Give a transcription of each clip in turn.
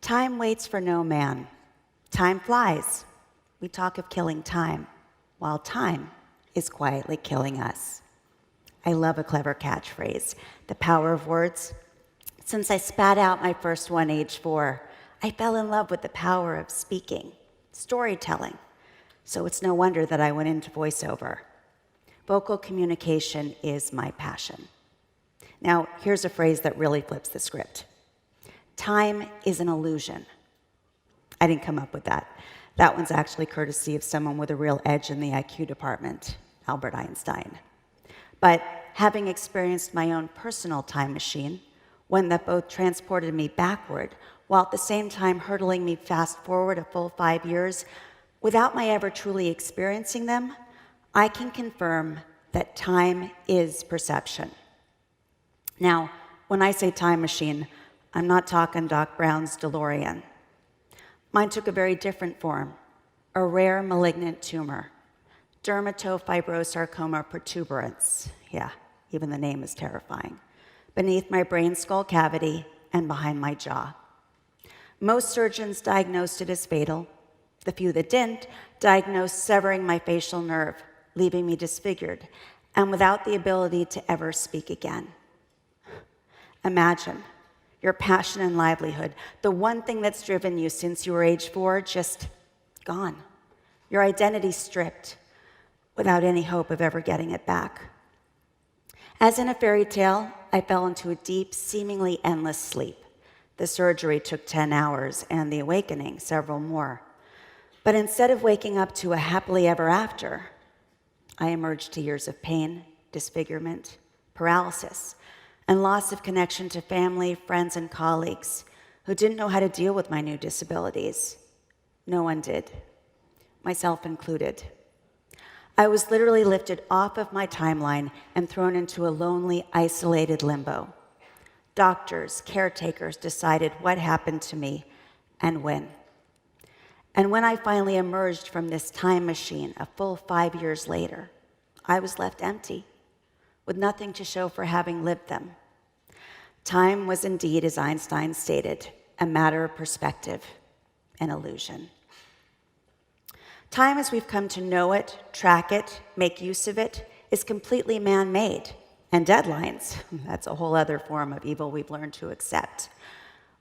Time waits for no man. Time flies. We talk of killing time, while time is quietly killing us. I love a clever catchphrase, the power of words. Since I spat out my first one, age 4, I fell in love with the power of speaking, storytelling. So it's no wonder that I went into voiceover. Vocal communication is my passion. Now, here's a phrase that really flips the script. Time is an illusion. I didn't come up with that. That one's actually courtesy of someone with a real edge in the IQ department, Albert Einstein. But having experienced my own personal time machine, one that both transported me backward while at the same time hurtling me fast forward a full 5 years, without my ever truly experiencing them, I can confirm that time is perception. Now, when I say time machine, I'm not talking Doc Brown's DeLorean. Mine took a very different form, a rare malignant tumor, Dermatofibrosarcoma Protuberans. Yeah, even the name is terrifying. Beneath my brain skull cavity and behind my jaw. Most surgeons diagnosed it as fatal. The few that didn't diagnosed severing my facial nerve, leaving me disfigured and without the ability to ever speak again. Imagine your passion and livelihood, the one thing that's driven you since you were age 4, just gone. Your identity stripped without any hope of ever getting it back. As in a fairy tale, I fell into a deep, seemingly endless sleep. The surgery took 10 hours and the awakening several more. But instead of waking up to a happily ever after, I emerged to years of pain, disfigurement, paralysis, and loss of connection to family, friends, and colleagues who didn't know how to deal with my new disabilities. No one did, myself included. I was literally lifted off of my timeline and thrown into a lonely, isolated limbo. Doctors, caretakers decided what happened to me and when. And when I finally emerged from this time machine a full 5 years later, I was left empty, with nothing to show for having lived them. Time was indeed, as Einstein stated, a matter of perspective, an illusion. Time as we've come to know it, track it, make use of it, is completely man-made. And deadlines, that's a whole other form of evil we've learned to accept.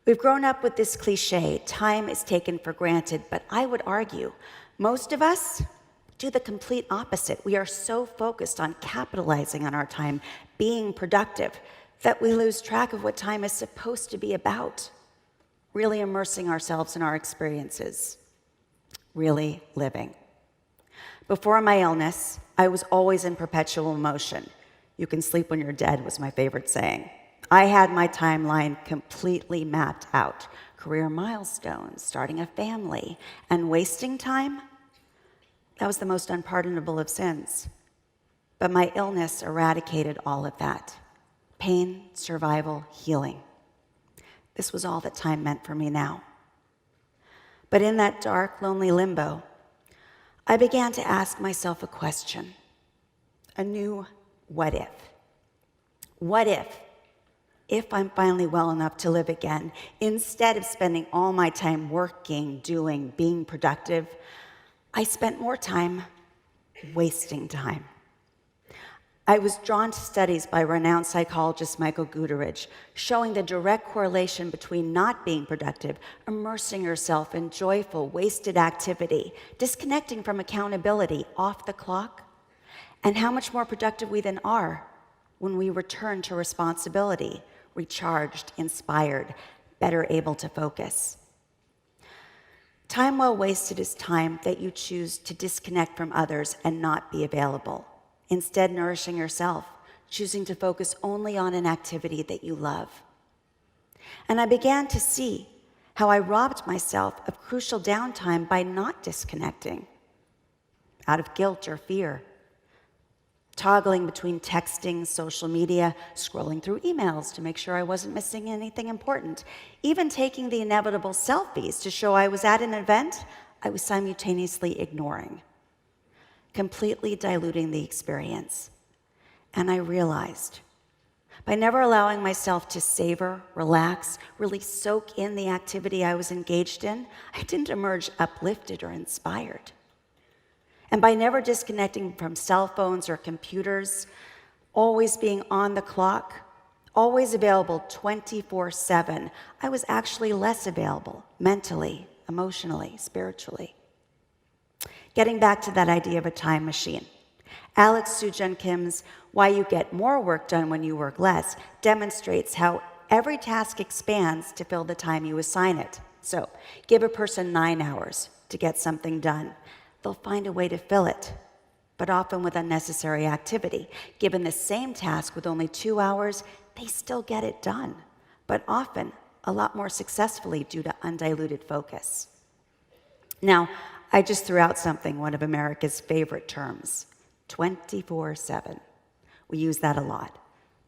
We've grown up with this cliche, time is taken for granted, but I would argue most of us do the complete opposite. We are so focused on capitalizing on our time, being productive, that we lose track of what time is supposed to be about, really immersing ourselves in our experiences, really living. Before my illness, I was always in perpetual motion. You can sleep when you're dead was my favorite saying. I had my timeline completely mapped out. Career milestones, starting a family, and wasting time, that was the most unpardonable of sins. But my illness eradicated all of that. Pain, survival, healing. This was all that time meant for me now. But in that dark, lonely limbo, I began to ask myself a question, a new what if? What if I'm finally well enough to live again, instead of spending all my time working, doing, being productive, I spent more time wasting time. I was drawn to studies by renowned psychologist Michael Guterridge, showing the direct correlation between not being productive, immersing yourself in joyful, wasted activity, disconnecting from accountability, off the clock, and how much more productive we then are when we return to responsibility, recharged, inspired, better able to focus. Time well wasted is time that you choose to disconnect from others and not be available, instead nourishing yourself, choosing to focus only on an activity that you love. And I began to see how I robbed myself of crucial downtime by not disconnecting, out of guilt or fear, toggling between texting, social media, scrolling through emails to make sure I wasn't missing anything important, even taking the inevitable selfies to show I was at an event I was simultaneously ignoring, completely diluting the experience. And I realized By never allowing myself to savor, relax, really soak in the activity I was engaged in, I didn't emerge uplifted or inspired. And by never disconnecting from cell phones or computers, always being on the clock, always available 24/7, I was actually less available mentally, emotionally, spiritually. Getting back to that idea of a time machine, Alex Sujun Kim's Why You Get More Work Done When You Work Less demonstrates how every task expands to fill the time you assign it. So give a person 9 hours to get something done. They'll find a way to fill it, but often with unnecessary activity. Given the same task with only 2 hours, they still get it done, but often a lot more successfully due to undiluted focus. Now, I just threw out something, one of America's favorite terms, 24/7. We use that a lot,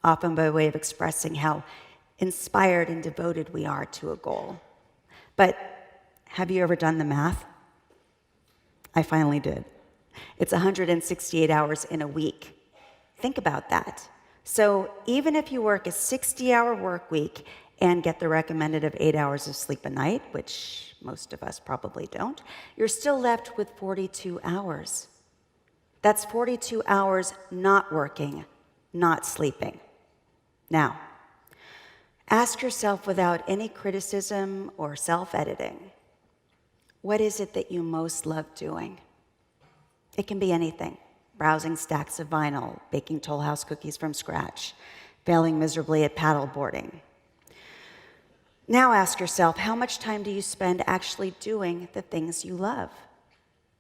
often by way of expressing how inspired and devoted we are to a goal. But have you ever done the math? I finally did. It's 168 hours in a week. Think about that. So even if you work a 60-hour work week and get the recommended of 8 hours of sleep a night, which most of us probably don't, you're still left with 42 hours. That's 42 hours not working, not sleeping. Now, ask yourself without any criticism or self-editing, what is it that you most love doing? It can be anything. Browsing stacks of vinyl, baking Toll House cookies from scratch, failing miserably at paddleboarding. Now ask yourself, how much time do you spend actually doing the things you love?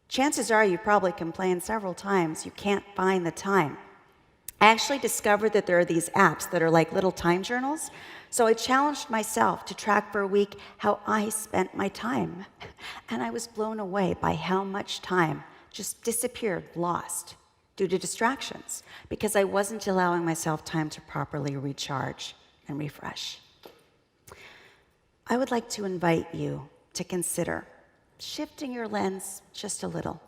Chances are you probably complained several times you can't find the time. I actually discovered that there are these apps that are like little time journals. So I challenged myself to track for a week how I spent my time. And I was blown away by how much time just disappeared, lost, due to distractions, because I wasn't allowing myself time to properly recharge and refresh. I would like to invite you to consider shifting your lens just a little.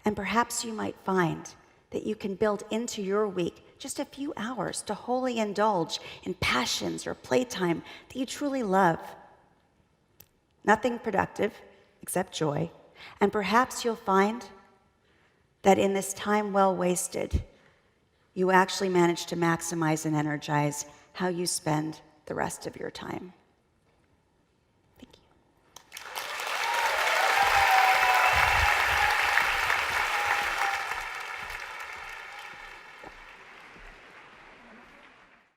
And perhaps you might find that you can build into your week just a few hours to wholly indulge in passions or playtime that you truly love. Nothing productive except joy. And perhaps you'll find that in this time well wasted, you actually manage to maximize and energize how you spend the rest of your time.